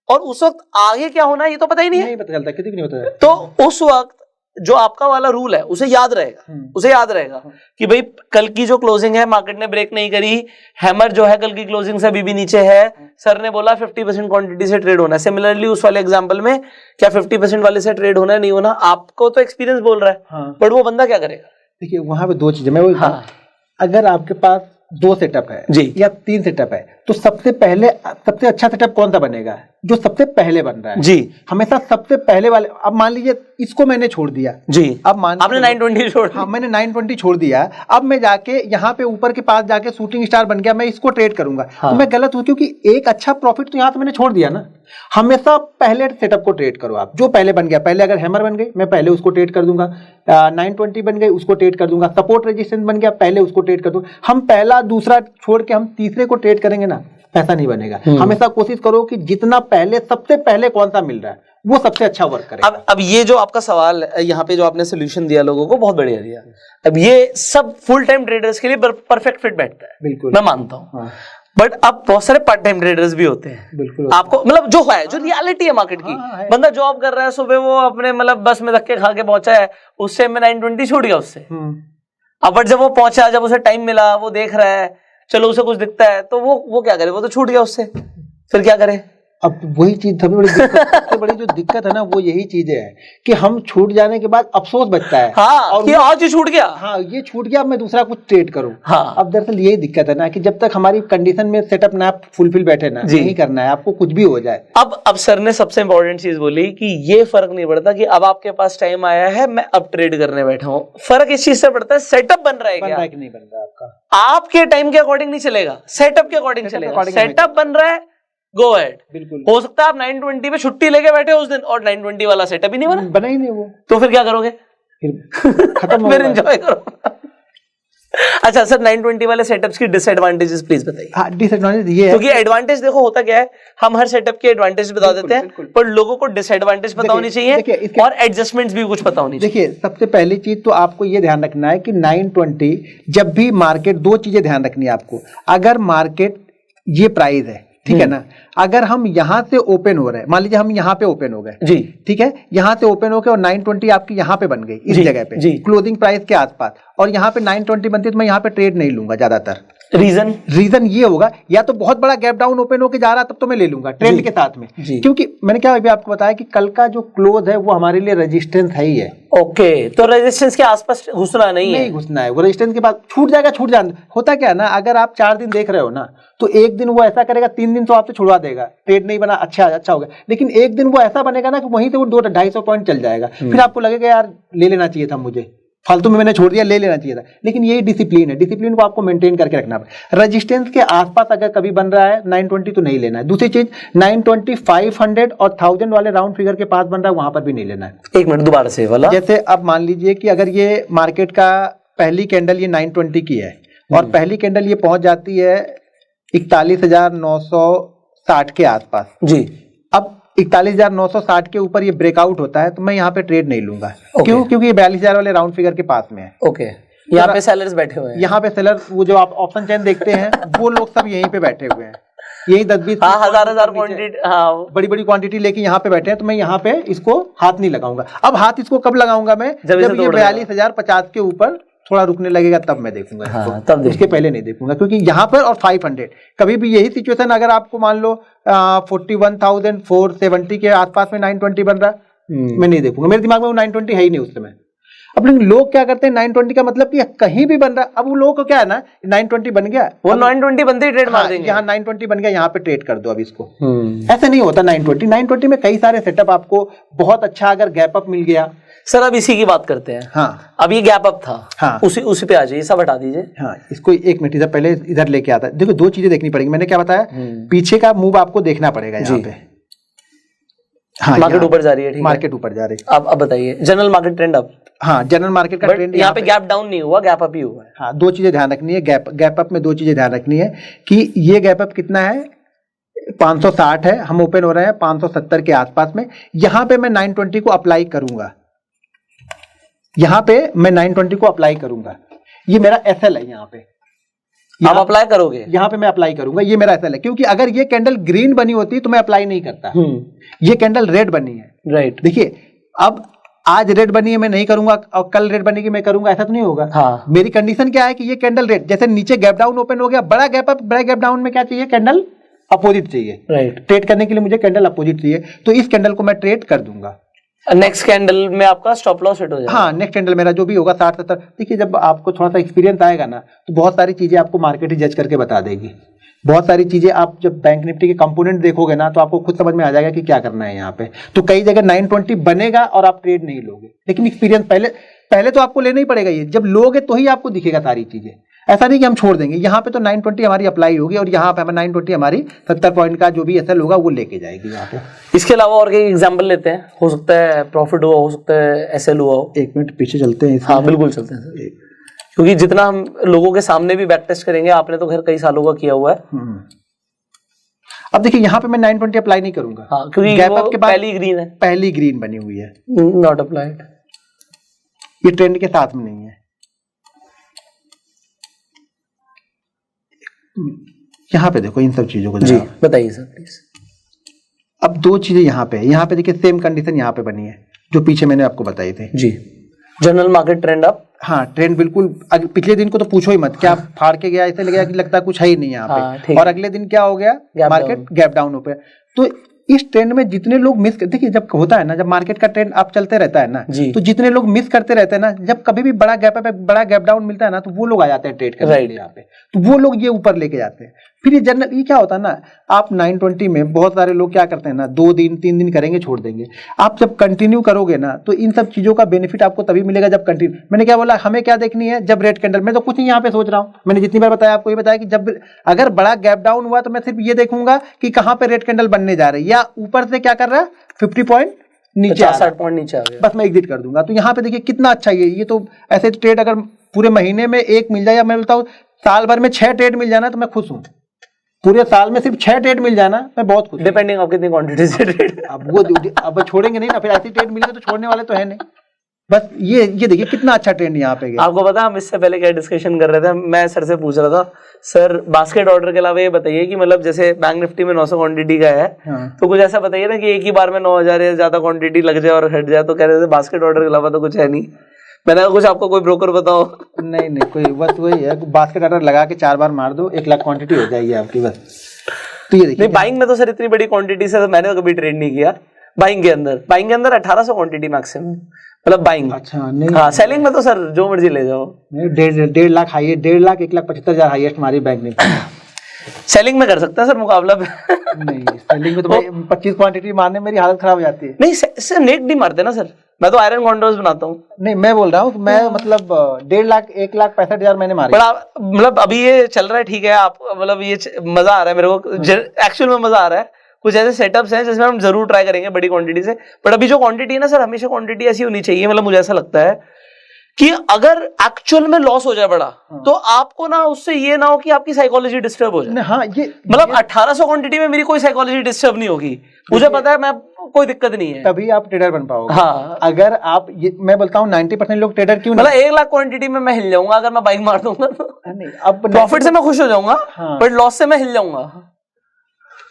और उस वक्त आगे क्या होना है ये तो पता ही नहीं है, नहीं पता चलता, किसी को नहीं पता। तो उस वक्त जो आपका वाला रूल है उसे याद रहेगा, कि भाई कल की जो क्लोजिंग है मार्केट ने ब्रेक नहीं करी, हैमर जो है कल की क्लोजिंग से अभी भी नीचे है, सर ने बोला 50% क्वांटिटी से ट्रेड होना है। सिमिलरली उस वाले एग्जांपल में क्या 50% वाले से ट्रेड होना है, नहीं होना, आपको तो एक्सपीरियंस बोल रहा है, बट वो बंदा क्या करेगा? देखिए वहां पे दो चीजें मैं बोलता हूं, अगर आपके पास 2 सेटअप है जी या 3 सेटअप है, तो सबसे अच्छा सेटअप कौन सा बनेगा? जो सबसे पहले बन रहा है जी हमेशा सबसे पहले वाले। अब मान लीजिए इसको मैंने छोड़ दिया जी, अब मान आपने 920 छोड़, हाँ मैंने 920 छोड़ दिया। अब मैं जाके यहाँ पे ऊपर के पास जाके शूटिंग स्टार बन गया, मैं इसको ट्रेड करूंगा हाँ। तो मैं गलत हूँ, क्योंकि एक अच्छा प्रॉफिट तो यहाँ से मैंने छोड़ दिया ना। हमेशा पहले सेटअप को ट्रेड करो आप, जो पहले बन गया। पहले अगर हैमर बन गई मैं पहले उसको ट्रेड कर दूंगा, 920 बन गई उसको ट्रेड कर दूंगा, सपोर्ट रेजिस्टेंस बन गया पहले उसको ट्रेड कर दूंगा। हम पहला दूसरा छोड़ के हम तीसरे को ट्रेड करेंगे ना, पैसा नहीं बनेगा। हमेशा कोशिश करो कि जितना पहले सबसे पहले कौन सा मिल रहा है वो सबसे अच्छा वर्क करे। अब ये जो आपका सवाल यहाँ पे जो आपने सोल्यूशन दिया लोगों को, बहुत बढ़िया दिया। अब ये सब फुल टाइम ट्रेडर्स के लिए परफेक्ट फिट बैठता है, बिल्कुल मैं मानता हूँ। हाँ। बट अब बहुत सारे पार्ट टाइम ट्रेडर्स भी होते हैं, बिल्कुल आपको मतलब जो है, जो रियलिटी है मार्केट की। हाँ, बंदा जॉब कर रहा है, सुबह वो अपने मतलब बस में धक्के खा के पहुंचा है, उससे मैं 920 छूट गया उससे। अब बट जब वो पहुंचा, जब उसे टाइम मिला, वो देख रहा है, चलो उसे कुछ दिखता है, तो वो क्या करे, वो तो छूट गया उससे, फिर क्या करे। अब वही चीज सबसे बड़ी जो दिक्कत है ना वो यही चीज है कि हम छूट जाने के बाद अफसोस बचता है। हाँ, और ये आज ही छूट गया, हाँ ये छूट गया, अब मैं दूसरा कुछ ट्रेड करूं। हाँ। अब दरअसल यही दिक्कत है ना कि जब तक हमारी कंडीशन में सेटअप ना फुलफिल बैठे ना, नहीं करना है आपको, कुछ भी हो जाए। अब सर ने सबसे इंपॉर्टेंट चीज बोली कि ये फर्क नहीं पड़ता कि अब आपके पास टाइम आया है, मैं अब ट्रेड करने बैठा हूं। फर्क इस चीज से पड़ता है सेटअप बन रहा है क्या, कि नहीं बन रहा आपका। आपके टाइम के अकॉर्डिंग नहीं चलेगा, सेटअप के अकॉर्डिंग चलेगा। सेटअप बन रहा है, गो अहेड। बिल्कुल हो सकता है आप 920 पे छुट्टी लेके बैठे उस दिन और 920 वाला सेटअप ही नहीं बना ही नहीं वो, तो फिर क्या करोगे, फिर खत्म फिर एंजॉय करो। अच्छा सर, 920 वाले सेटअप्स की डिसएडवांटेजेस प्लीज बताइए। हाँ, डिसएडवांटेज ये है, क्योंकि एडवांटेज देखो होता क्या है, हम हर सेटअप के एडवांटेज बता देते हैं, पर लोगों को डिसएडवांटेज पता होनी चाहिए और एडजस्टमेंट्स भी कुछ पता होनी चाहिए। देखिए सबसे पहली चीज तो आपको ये ध्यान रखना है कि 920 जब भी मार्केट, दो चीजें ध्यान रखनी है आपको। अगर मार्केट ये प्राइस है, ठीक है ना, अगर हम यहाँ से ओपन हो रहे हैं, मान लीजिए हम यहाँ पे ओपन हो गए जी, ठीक है, यहाँ से ओपन होके और 920 आपकी यहाँ पे बन गई इस जगह पे क्लोजिंग प्राइस के आसपास, और यहाँ पे 920 बनती है, तो मैं यहाँ पे ट्रेड नहीं लूंगा ज्यादातर। रीजन ये होगा, या तो बहुत बड़ा गैप डाउन ओपन होके जा रहा तब तो मैं ले लूंगा ट्रेंड के साथ में, क्योंकि मैंने क्या अभी आपको बताया कि कल का जो क्लोज है वो हमारे लिए रेजिस्टेंस है ही है। ओके, तो रेजिस्टेंस के आसपास घुसना नहीं घुसना है, वो रेजिस्टेंस के बाद छूट जाएगा, छूट जाना। होता क्या है ना, अगर आप 4 दिन देख रहे हो ना, तो एक दिन वो ऐसा करेगा, 3 दिन तो आपसे छुड़वा देगा, ट्रेड नहीं बना, अच्छा हो गया। लेकिन एक दिन वो ऐसा बनेगा ना कि वहीं से वो 200-250 पॉइंट चल जाएगा, फिर आपको लगेगा यार ले लेना चाहिए था, मुझे फालतू में मैंने छोड़ दिया, ले लेना चाहिए था। लेकिन यही डिसिप्लिन है, डिसिप्लिन को आपको मेंटेन करके रखना है। रेजिस्टेंस के आसपास अगर कभी बन रहा है 920 तो नहीं लेना है। दूसरी चीज 920, 500 और 1000 वाले राउंड फिगर के पास बन रहा है, वहां पर भी नहीं लेना है। एक मिनट दोबारा से वाला, जैसे अब मान लीजिए कि अगर ये मार्केट का पहली कैंडल ये 920 की है और पहली कैंडल ये पहुंच जाती है 41,960 के आसपास जी, अब 41,960 के ऊपर ये ब्रेकआउट होता है, तो मैं यहाँ पे ट्रेड नहीं लूंगा। क्यों? क्योंकि ये 42,000 वाले राउंड फिगर के पास में है। ओके, यहाँ पे सेलर्स बैठे हुए हैं, यहाँ पे सेलर, वो जो आप ऑप्शन चेन देखते हैं वो लोग सब यहीं पे बैठे हुए हैं, यही 10-20 हजार क्वांटिटी, हाँ बड़ी बड़ी क्वांटिटी लेके यहाँ पे बैठे हैं, तो मैं यहाँ पे इसको हाथ नहीं लगाऊंगा। अब हाथ इसको कब लगाऊंगा मैं, जब ये 42,050 के ऊपर थोड़ा रुकने लगेगा तब मैं देखूंगा। हाँ, तब उसके पहले नहीं देखूंगा, क्योंकि यहाँ पर और 500 कभी भी यही सिचुएशन, अगर आपको मान लो 41,470 के आसपास में 920 बन रहा, मैं नहीं देखूंगा, मेरे दिमाग में वो 920 है ही नहीं उस समय। अब लेकिन लोग क्या करते हैं, 920 का मतलब कि कहीं भी बन रहा, अब वो लोगों को क्या है ना, 920 बन गया, वो 920 बनते ही ट्रेड मार देंगे, यहाँ 920 बन गया, यहाँ पे ट्रेड कर दो अब इसको। ऐसे नहीं होता। 920 में कई सारे सेटअप, आपको बहुत अच्छा अगर गैप अप मिल गया। सर अब इसी की बात करते हैं। हाँ, अब ये गैप अप था, हाँ, उसी पे आ जाइए, सब हटा दीजिए। हाँ, इसको एक मिनट इधर पहले इधर लेके आता है। देखो दो चीजें देखनी पड़ेगी, मैंने क्या बताया, पीछे का मूव आपको देखना पड़ेगा यहाँ पे। हाँ, मार्केट ऊपर जा रही है, ठीक है, मार्केट ऊपर जा रही है। अब बताइए जनरल मार्केट ट्रेंड अप। हाँ, जनरल मार्केट का ट्रेंड यहाँ पे गैप डाउन नहीं हुआ, गैप अप ही हुआ है। हाँ, दो चीजें ध्यान रखनी है, गैप अप में दो चीजें ध्यान रखनी है कि ये गैप अप कितना है, 560 है, हम ओपन हो रहे हैं 570 के आसपास में। यहाँ पे मैं 920 को अप्लाई करूंगा, यहाँ पे मैं 920 को अप्लाई करूंगा, ये मेरा एसएल है। यहाँ पे आप अप्लाई करोगे, यहाँ पे मैं अप्लाई करूंगा, ये मेरा एसएल है। क्योंकि अगर ये कैंडल ग्रीन बनी होती तो मैं अप्लाई नहीं करता, ये कैंडल रेड बनी है, राइट। देखिए अब आज रेड बनी है मैं नहीं करूंगा, और कल रेड बनेगी मैं करूंगा, ऐसा तो नहीं होगा। हाँ। मेरी कंडीशन क्या है कि ये कैंडल रेड, जैसे नीचे गैप डाउन ओपन हो गया, बड़ा गैप अप, बड़ा गैप डाउन में क्या चाहिए, कैंडल अपोजिट चाहिए, राइट। ट्रेड करने के लिए मुझे कैंडल अपोजिट चाहिए, तो इस कैंडल को मैं ट्रेड कर दूंगा। नेक्स्ट कैंडल में आपका स्टॉप लॉस हिट हो जाएगा। हाँ, नेक्स्ट कैंडल मेरा जो भी होगा 60-70। देखिए जब आपको थोड़ा सा एक्सपीरियंस आएगा ना, तो बहुत सारी चीजें आपको मार्केट ही जज करके बता देगी बहुत सारी चीजें आप जब बैंक निफ्टी के कंपोनेंट देखोगे ना तो आपको खुद समझ में आ जाएगा कि क्या करना है यहाँ पे। तो कई जगह 920 बनेगा और आप ट्रेड नहीं लोगे, लेकिन एक्सपीरियंस पहले तो आपको लेना ही पड़ेगा। ये जब लोगे तो ही आपको दिखेगा सारी चीजें, ऐसा नहीं कि हम छोड़ देंगे। यहाँ पे तो 920 हमारी अप्लाई होगी और यहाँ पे हमें 920 हमारी 70 पॉइंट का जो भी एसएल होगा वो लेके जाएगी यहाँ पे। इसके अलावा और कई एग्जांपल लेते हैं, हो सकता है प्रॉफिट हुआ, हो सकता है एसएल हुआ हो। एक मिनट पीछे चलते हैं। हाँ बिल्कुल चलते हैं सर, क्योंकि जितना हम लोगों के सामने भी बैक टेस्ट करेंगे, आपने तो खैर कई सालों का किया हुआ है। अब देखिए यहाँ पे मैं 920 अप्लाई नहीं करूंगा। हाँ, क्योंकि गैप अप के बाद पहली ग्रीन है, पहली ग्रीन बनी हुई है, नॉट अप्लाइड। ये ट्रेंड के साथ में नहीं है। यहाँ पे देखो इन सब चीजों को जी बताइए सर प्लीज। अब दो चीजें यहाँ पे देखिए सेम कंडीशन यहाँ पे बनी है जो पीछे मैंने आपको बताई थी। जी जनरल मार्केट ट्रेंड अप। हाँ ट्रेंड बिल्कुल पिछले दिन को तो पूछो ही मत, क्या फाड़ के गया, ऐसे लगा कि लगता है कुछ है ही नहीं यहाँ पे। और अगले दिन क्या हो गया, मार्केट गैप डाउन हो गया। तो इस ट्रेंड में जितने लोग मिस, देखिए जब होता है ना, जब मार्केट का ट्रेंड अप चलते रहता है ना, तो जितने लोग मिस करते रहते हैं ना, जब कभी भी बड़ा गैप डाउन मिलता है ना, तो वो लोग आ जाते हैं ट्रेड करने के लिए यहाँ पे। तो वो लोग ये ऊपर लेके जाते हैं। फिर ये जनरल ये क्या होता है ना, आप 920 में बहुत सारे लोग क्या करते हैं ना, 2 दिन 3 दिन करेंगे छोड़ देंगे। आप जब कंटिन्यू करोगे ना तो इन सब चीजों का बेनिफिट आपको तभी मिलेगा जब कंटिन्यू। मैंने क्या बोला, हमें क्या देखनी है, जब रेड कैंडल, मैं तो कुछ नहीं यहाँ पे सोच रहा हूँ, मैंने जितनी बार बताया आपको ये बताया कि जब अगर बड़ा गैप डाउन हुआ तो मैं सिर्फ ये देखूंगा कि कहाँ पे रेड कैंडल बनने जा रही है, या ऊपर से क्या कर रहा है 50 पॉइंट नीचे 60 पॉइंट नीचे आ गया, बस मैं एग्जिट कर दूंगा। तो यहाँ पे देखिए कितना अच्छा ये तो ऐसे ट्रेड अगर पूरे महीने में एक मिल जाए, या मैं बोलता हूँ साल भर में 6 ट्रेड मिल जाना तो मैं खुश हूँ। पूरे साल में सिर्फ 6 ट्रेड मिल जाना मैं बहुत खुश। डिपेंडिंग आप कितनी क्वांटिटी से ट्रेड, अब छोड़ेंगे नहीं ना, फिर ऐसी ट्रेड मिलेगी तो छोड़ने वाले तो है नहीं। बस ये देखिए कितना अच्छा ट्रेंड यहाँ पे गया। आपको पता हम इससे पहले क्या डिस्कशन कर रहे थे, मैं सर से पूछ रहा था, सर बास्केट ऑर्डर के अलावा ये बताइए कि मतलब जैसे बैंक निफ्टी में 900 क्वांटिटी का है, तो कुछ ऐसा बताइए ना कि एक ही बार में 9000 या ज्यादा क्वांटिटी लग जाए और हट जाए। तो कह रहे थे बास्केट ऑर्डर के अलावा तो कुछ है नहीं। मैंने कहा कुछ आपको कोई ब्रोकर बताओ। नहीं कोई, बस वही है, बास्केट ऑर्डर लगा के 4 बार मार दो, 1 लाख क्वांटिटी हो जाएगी आपकी बस। तो ये देखिए बाइंग में तो सर इतनी बड़ी क्वांटिटी से मैंने कभी ट्रेड नहीं किया। बाइंग के अंदर 1800 क्वांटिटी मैक्सिमम, मतलब बाइंग। अच्छा नहीं, हाँ सेलिंग में तो सर जो मर्जी ले जाओ। 1.5 लाख हाईएस्ट, 1.5 लाख 1,75,000 हाईएस्ट हमारी बैंक निफ्टी। सेलिंग में कर सकता है सर मुकाबला नहीं सेलिंग में तो भाई 25 क्वांटिटी मारने मेरी हालत खराब हो जाती है। नहीं सर नेट नहीं मारते ना सर, मैं तो आयरन कॉन्डोर्स बनाता हूँ। नहीं मैं बोल रहा हूँ मैं मतलब 1.5 लाख 1,65,000 मैंने मारे। मतलब अभी ये चल रहा है ठीक है, आप मतलब ये मजा आ रहा है मेरे को, एक्चुअल में मजा आ रहा है। कुछ ऐसे सेटअप्स हैं जिसमें हम जरूर ट्राई करेंगे बड़ी क्वांटिटी से, बट अभी जो क्वांटिटी है ना सर, हमेशा क्वांटिटी ऐसी होनी चाहिए। मतलब मुझे ऐसा लगता है कि अगर एक्चुअल में लॉस हो जाए बड़ा, तो आपको ना उससे ये ना हो कि आपकी साइकोलॉजी डिस्टर्ब हो जाए। हाँ ये मतलब 1800 क्वांटिटी में मेरी कोई साइकोलॉजी डिस्टर्ब नहीं होगी, मुझे पता है, मैं कोई दिक्कत नहीं है। तभी आप ट्रेडर बन पाओगे। हाँ अगर आप मैं बोलता हूँ 90% लोग ट्रेडर क्यों मतलब 1 लाख क्वांटिटी में मैं हिल जाऊंगा अगर मैं बाइंग मार दूंगा तो। नहीं अब प्रॉफिट से मैं खुश हो जाऊंगा, बट लॉस से मैं हिल जाऊंगा।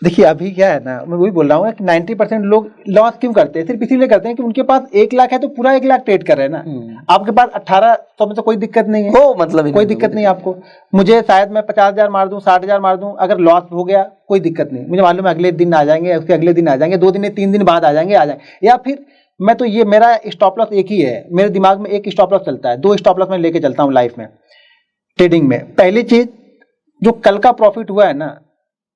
देखिए अभी क्या है ना, मैं वही बोल रहा हूँ कि 90% लोग लॉस क्यों करते हैं, सिर्फ इसीलिए करते हैं कि उनके पास 1 लाख है तो पूरा 1 लाख ट्रेड कर रहे हैं ना। आपके पास 1800 में तो कोई दिक्कत नहीं है, वो मतलब कोई दिक्कत नहीं आपको। मुझे शायद मैं 50,000 मार दूं, 60,000 मार दूं, अगर लॉस हो गया कोई दिक्कत नहीं, मुझे मालूम है अगले दिन आ जाएंगे, उसके अगले दिन आ जाएंगे, 2 दिन 3 दिन बाद आ जाएंगे। या फिर मैं तो ये मेरा स्टॉप लॉस एक ही है, मेरे दिमाग में एक स्टॉप लॉस चलता है, 2 स्टॉप लॉस मैं लेके चलता हूँ लाइफ में ट्रेडिंग में। पहली चीज जो कल का प्रॉफिट हुआ है ना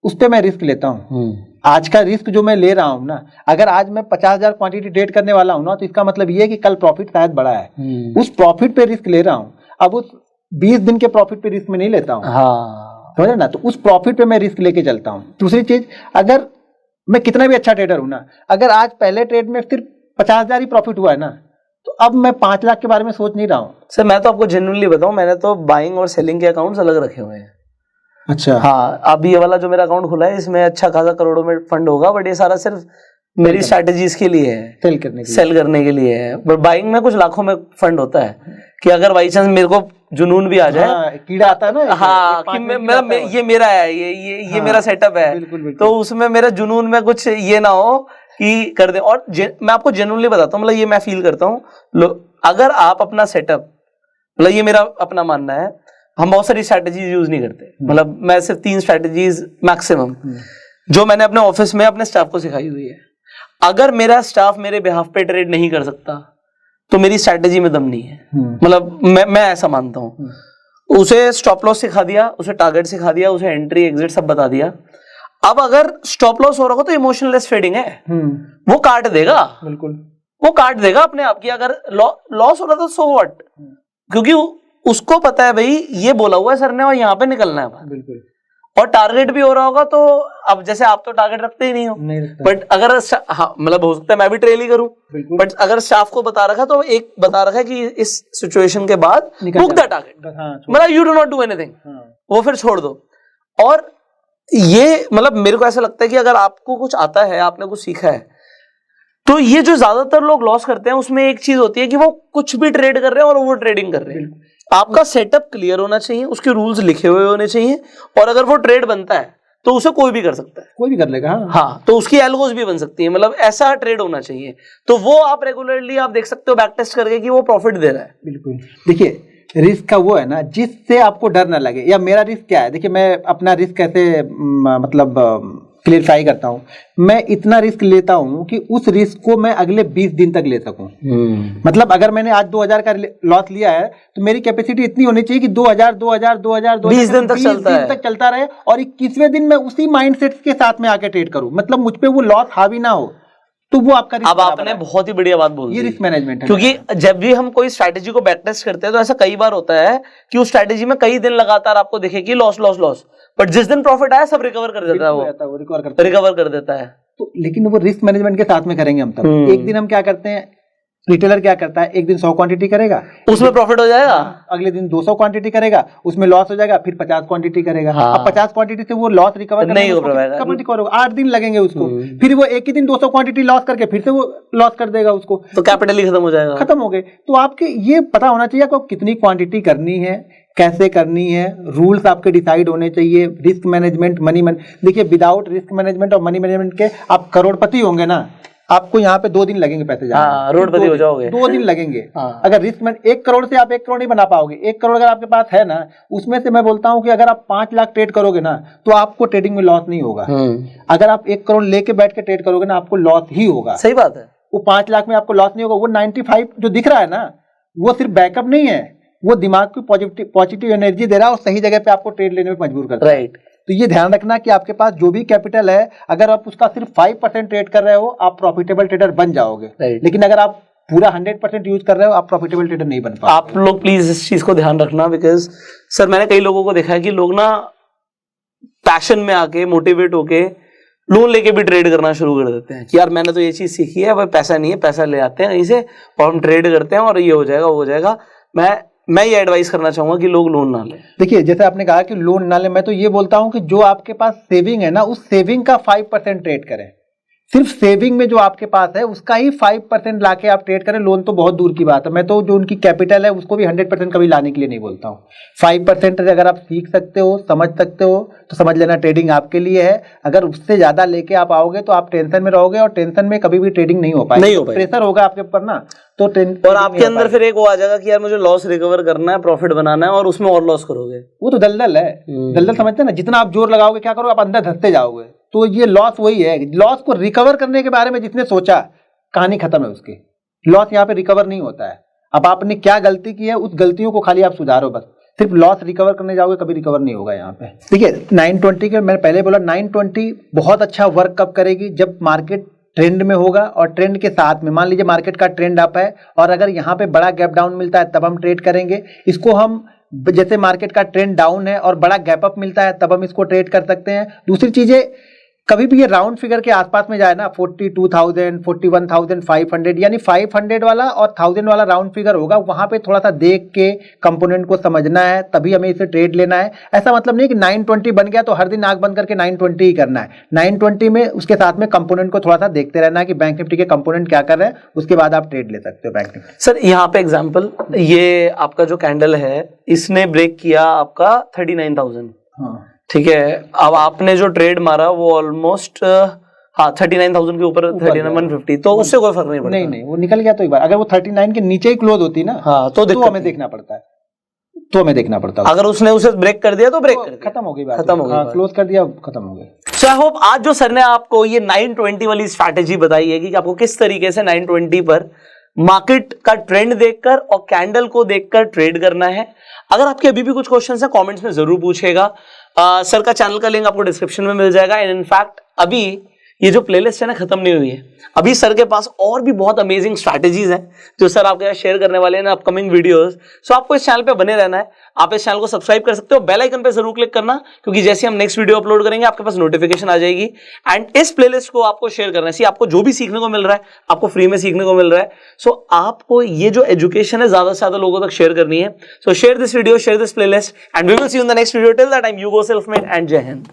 उस पर मैं रिस्क लेता हूँ। आज का रिस्क जो मैं ले रहा हूँ ना, अगर आज मैं 50,000 क्वांटिटी ट्रेड करने वाला हूँ ना, तो इसका मतलब ये है कि कल प्रॉफिट शायद बड़ा है, उस प्रॉफिट पे रिस्क ले रहा हूँ। अब उस 20 दिन के प्रॉफिट पे रिस्क में नहीं लेता हूँ, समझे ना, तो उस प्रॉफिट पे मैं रिस्क लेके चलता हूँ। दूसरी चीज, अगर मैं कितना भी अच्छा ट्रेडर हूँ ना, अगर आज पहले ट्रेड में सिर्फ 50,000 ही प्रॉफिट हुआ है ना, तो अब मैं 5 लाख के बारे में सोच नहीं रहा हूँ। सर मैं तो आपको जेन्युइनली बताऊं, मैंने तो बाइंग और सेलिंग के अकाउंट्स अलग रखे हुए हैं। अच्छा हाँ, अब ये वाला जो मेरा अकाउंट खुला है इसमें अच्छा खासा करोड़ों में फंड होगा, बट ये सारा सिर्फ मेरी स्ट्रैटेजीज के लिए है, सेल करने के लिए है। बट बाइंग में कुछ लाखों में फंड होता है कि अगर बाई चांस मेरे को जुनून भी आ जाए, हाँ, कीड़ा आता है ना, हाँ कि ये मेरा है, ये मेरा सेटअप है, तो उसमें मेरा जुनून में कुछ ये ना हो कि कर दे। और मैं आपको जेन्युइनली बताता हूँ, मतलब ये मैं फील करता हूँ, अगर आप अपना सेटअप, मतलब ये मेरा अपना मानना है, हम बहुत सारी स्ट्रैटेजीज यूज नहीं करते, मतलब मैं सिर्फ 3 स्ट्रैटेजीज मैक्सिमम जो मैंने अपने ऑफिस में अपने स्टाफ को सिखाई हुई है। अगर मेरा स्टाफ मेरे बिहाफ पे ट्रेड नहीं कर सकता तो मेरी स्ट्रैटेजी में दम नहीं है, मतलब मैं ऐसा मानता हूँ। उसे स्टॉप लॉस सिखा दिया, उसे टारगेट सिखा दिया, उसे एंट्री एग्जिट सब बता दिया। अब अगर स्टॉप लॉस हो रहा हो तो इमोशनलेस ट्रेडिंग है, वो काट देगा, बिल्कुल वो काट देगा अपने आप की। अगर लॉस हो रहा था सो व्हाट, क्योंकि उसको पता है भाई ये बोला हुआ है सर ने और यहाँ पे निकलना है। बिल्कुल। और टारगेट भी हो रहा होगा तो अब जैसे आप तो टारगेट रखते ही नहीं हो, बट अगर मतलब हो सकता है मैं भी ट्रेल ही करूं, बट अगर स्टाफ को बता रखा तो एक बता रखा है कि इस सिचुएशन के बाद बुक द टारगेट, मतलब you do not do anything, वो फिर छोड़ दो। और ये मतलब मेरे को ऐसा लगता है कि अगर आपको कुछ आता है, आपने कुछ सीखा है, तो ये जो ज्यादातर लोग लॉस करते हैं उसमें एक चीज होती है कि वो कुछ भी ट्रेड कर रहे हैं और ओवर ट्रेडिंग कर रहे हैं। आपका सेटअप क्लियर होना चाहिए, उसके रूल्स लिखे हुए होने चाहिए, और अगर वो ट्रेड बनता है तो उसे कोई भी कर सकता है, कोई भी कर लेगा। हाँ, तो उसकी एल्गोज भी बन सकती है, मतलब ऐसा ट्रेड होना चाहिए। तो वो आप रेगुलरली आप देख सकते हो बैक टेस्ट करके कि वो प्रॉफिट दे रहा है। बिल्कुल। देखिए रिस्क का वो है ना जिससे आपको डर ना लगे, या मेरा रिस्क क्या है, देखिए मैं अपना रिस्क कैसे मतलब क्लियरफाई करता हूँ। मैं इतना रिस्क लेता हूँ कि उस रिस्क को मैं अगले 20 दिन तक ले सकूं। मतलब अगर मैंने आज 2000 का लॉस लिया है तो मेरी कैपेसिटी इतनी होनी चाहिए कि 2000 20 दिन तक चलता रहे, और 21वें दिन मैं उसी माइंडसेट के साथ में आके ट्रेड करूं, मतलब मुझ पे वो लॉस हावी ना हो। तो वो आपका अब आपने बहुत ही बढ़िया बात बोली, ये रिस्क मैनेजमेंट है। क्योंकि जब भी हम कोई स्ट्रैटेजी को बैक टेस्ट करते हैं तो ऐसा कई बार होता है कि उस स्ट्रैटेजी में कई दिन लगातार आपको दिखे कि लॉस लॉस लॉस, बट जिस दिन प्रॉफिट आया सब रिकवर कर देता है, वो रिकवर कर देता है। तो लेकिन वो रिस्क मैनेजमेंट के साथ में करेंगे हम तब। एक दिन हम क्या करते हैं, रिटेलर क्या करता है, एक दिन 100 क्वांटिटी करेगा, उसमें प्रॉफिट हो जाएगा, अगले दिन 200 क्वांटिटी करेगा, उसमें लॉस हो जाएगा, फिर 50 क्वांटिटी करेगा। अब 50 क्वांटिटी से वो लॉस रिकवर नहीं हो पाएगा, 8 दिन लगेंगे उसको, फिर वो एक ही दिन 200 क्वांटिटी लॉस करके फिर से वो लॉस कर देगा उसको, तो कैपिटल ही खत्म हो जाएगा, खत्म हो गए। तो आपके ये पता होना चाहिए आपको कितनी क्वांटिटी करनी है, कैसे करनी है, रूल्स आपके डिसाइड होने चाहिए। रिस्क मैनेजमेंट, मनी मैनेजमेंट, देखिए विदाउट रिस्क मैनेजमेंट और मनी मैनेजमेंट के आप करोड़पति होंगे ना, आपको यहाँ पे 2 दिन लगेंगे पैसे जाने, रोडपति हो जाओगे, 2 दिन लगेंगे। अगर रिस्क में 1 करोड़ से आप 1 करोड़ नहीं बना पाओगे। 1 करोड़ अगर आपके पास है ना, उसमें से मैं बोलता हूँ कि अगर आप 5 लाख ट्रेड करोगे ना तो आपको ट्रेडिंग में लॉस नहीं होगा। अगर आप 1 करोड़ लेके बैठ के ट्रेड करोगे ना, आपको लॉस ही होगा। सही बात है। वो 5 लाख में आपको लॉस नहीं होगा। वो 95 जो दिख रहा है ना, वो सिर्फ बैकअप नहीं है, वो दिमाग की पॉजिटिव एनर्जी दे रहा है और सही जगह पे आपको ट्रेड लेने में मजबूर करता है। राइट। तो ये ध्यान रखना कि आपके पास जो भी कैपिटल है, अगर आप उसका सिर्फ 5% ट्रेड कर रहे हो, आप प्रॉफिटेबल ट्रेडर बन जाओगे। लेकिन अगर आप पूरा 100% यूज कर रहे हो, आप प्रॉफिटेबल ट्रेडर नहीं बन पाओगे। आप लोग प्लीज इस चीज को ध्यान रखना, बिकॉज सर मैंने कई लोगों को देखा है कि लोग ना पैशन में आके मोटिवेट होके लोन लेके भी ट्रेड करना शुरू कर देते हैं कि यार मैंने तो ये चीज सीखी है, भाई पैसा नहीं है, पैसा ले आते हैं कहीं से और हम ट्रेड करते हैं और ये हो जाएगा वो हो जाएगा। मैं ये एडवाइस करना चाहूंगा कि लोग लोन ना लें। देखिए जैसे आपने कहा कि लोन ना लें, मैं तो ये बोलता हूं कि जो आपके पास सेविंग है ना, उस सेविंग का 5% ट्रेड करें। सिर्फ सेविंग में जो आपके पास है उसका ही 5% लाके आप ट्रेड करें। लोन तो बहुत दूर की बात है, मैं तो जो उनकी कैपिटल है उसको भी 100% कभी लाने के लिए नहीं बोलता हूँ। 5% अगर आप सीख सकते हो, समझ सकते हो, तो समझ लेना ट्रेडिंग आपके लिए है। अगर उससे ज्यादा लेके आप आओगे तो आप टेंशन में रहोगे और टेंशन में कभी भी ट्रेडिंग नहीं हो पाएगी, प्रेशर होगा आपके ऊपर ना, तो और आपके अंदर फिर एक वो आ जाएगा कि यार मुझे लॉस रिकवर करना है, प्रॉफिट बनाना है, और उसमें और लॉस करोगे। वो तो दलदल है, दलदल समझते हैं ना, जितना आप जोर लगाओगे क्या करोगे, आप अंदर धंसते जाओगे। तो ये लॉस वही है, लॉस को रिकवर करने के बारे में जिसने सोचा, कहानी खत्म है उसकी। लॉस यहाँ पे रिकवर नहीं होता है। अब आपने क्या गलती की है, उस गलतियों को खाली आप सुधारो बस। सिर्फ लॉस रिकवर करने जाओगे कभी रिकवर नहीं होगा यहाँ पे। देखिए 920 के मैंने पहले बोला 920 बहुत अच्छा वर्क कब करेगी, जब मार्केट ट्रेंड में होगा और ट्रेंड के साथ में, मान लीजिए मार्केट का ट्रेंड अप है और अगर यहाँ पे बड़ा गैप डाउन मिलता है तब हम ट्रेड करेंगे इसको। हम जैसे मार्केट का ट्रेंड डाउन है और बड़ा गैप अप मिलता है तब हम इसको ट्रेड कर सकते हैं। दूसरी चीजें, कभी भी ये राउंड फिगर के आसपास में जाए ना, 42,000, 41,500, यानी 500 वाला और 1000 वाला राउंड फिगर होगा, वहां पे थोड़ा सा देख के कंपोनेंट को समझना है, तभी हमें इसे ट्रेड लेना है। ऐसा मतलब नहीं कि 920 बन गया तो हर दिन आंख बंद करके 920 ही करना है। 920 में उसके साथ में कंपोनेंट को थोड़ा सा देखते रहना है कि बैंक निफ्टी के कंपोनेंट क्या कर रहे हैं, उसके बाद आप ट्रेड ले सकते हो बैंक निफ्टी। सर यहाँ पे एग्जाम्पल, ये आपका जो कैंडल है इसने ब्रेक किया आपका 39,000, ठीक है। अब आपने जो ट्रेड मारा वो ऑलमोस्ट 39,000 के ऊपर 39,150, तो उससे कोई फर्क नहीं पड़ता। नहीं वो निकल गया तो एक बार, अगर वो 39 के नीचे ही क्लोज होती ना, तो हमें देखना पड़ता है, तो हमें देखना पड़ता है। अगर उसने उसे ब्रेक कर दिया तो ब्रेक कर खत्म हो गई बात, खत्म हो गई, क्लोज कर दिया, खत्म हो गई। सो आई होप आज जो सर ने आपको ये 920 वाली स्ट्रैटेजी बताई है कि आपको किस तरीके से 920 पर मार्केट का ट्रेंड देखकर और कैंडल को देखकर ट्रेड करना है। अगर आपके अभी भी कुछ क्वेश्चंस हैं कमेंट्स में जरूर पूछिएगा। सर का चैनल का लिंक आपको डिस्क्रिप्शन में मिल जाएगा। एंड इनफैक्ट अभी ये जो प्लेलिस्ट है ना खत्म नहीं हुई है, अभी सर के पास और भी बहुत अमेजिंग स्ट्रैटेजीज हैं जो सर आपके साथ शेयर करने वाले हैं ना अपकमिंग वीडियोस। सो आपको इस चैनल पे बने रहना है। आप इस चैनल को सब्सक्राइब कर सकते हो, बेल आइकन पे जरूर क्लिक करना, क्योंकि जैसे हम नेक्स्ट वीडियो अपलोड करेंगे आपके पास नोटिफिकेशन आ जाएगी। एंड इस प्लेलिस्ट को आपको शेयर करना है। आपको जो भी सीखने को मिल रहा है आपको फ्री में सीखने को मिल रहा है। सो आपको ये जो एजुकेशन है ज्यादा से ज्यादा लोगों तक शेयर करनी है। So share this video, share this playlist, and we will see you in the next video. Till that time you go self made and जय हिंद।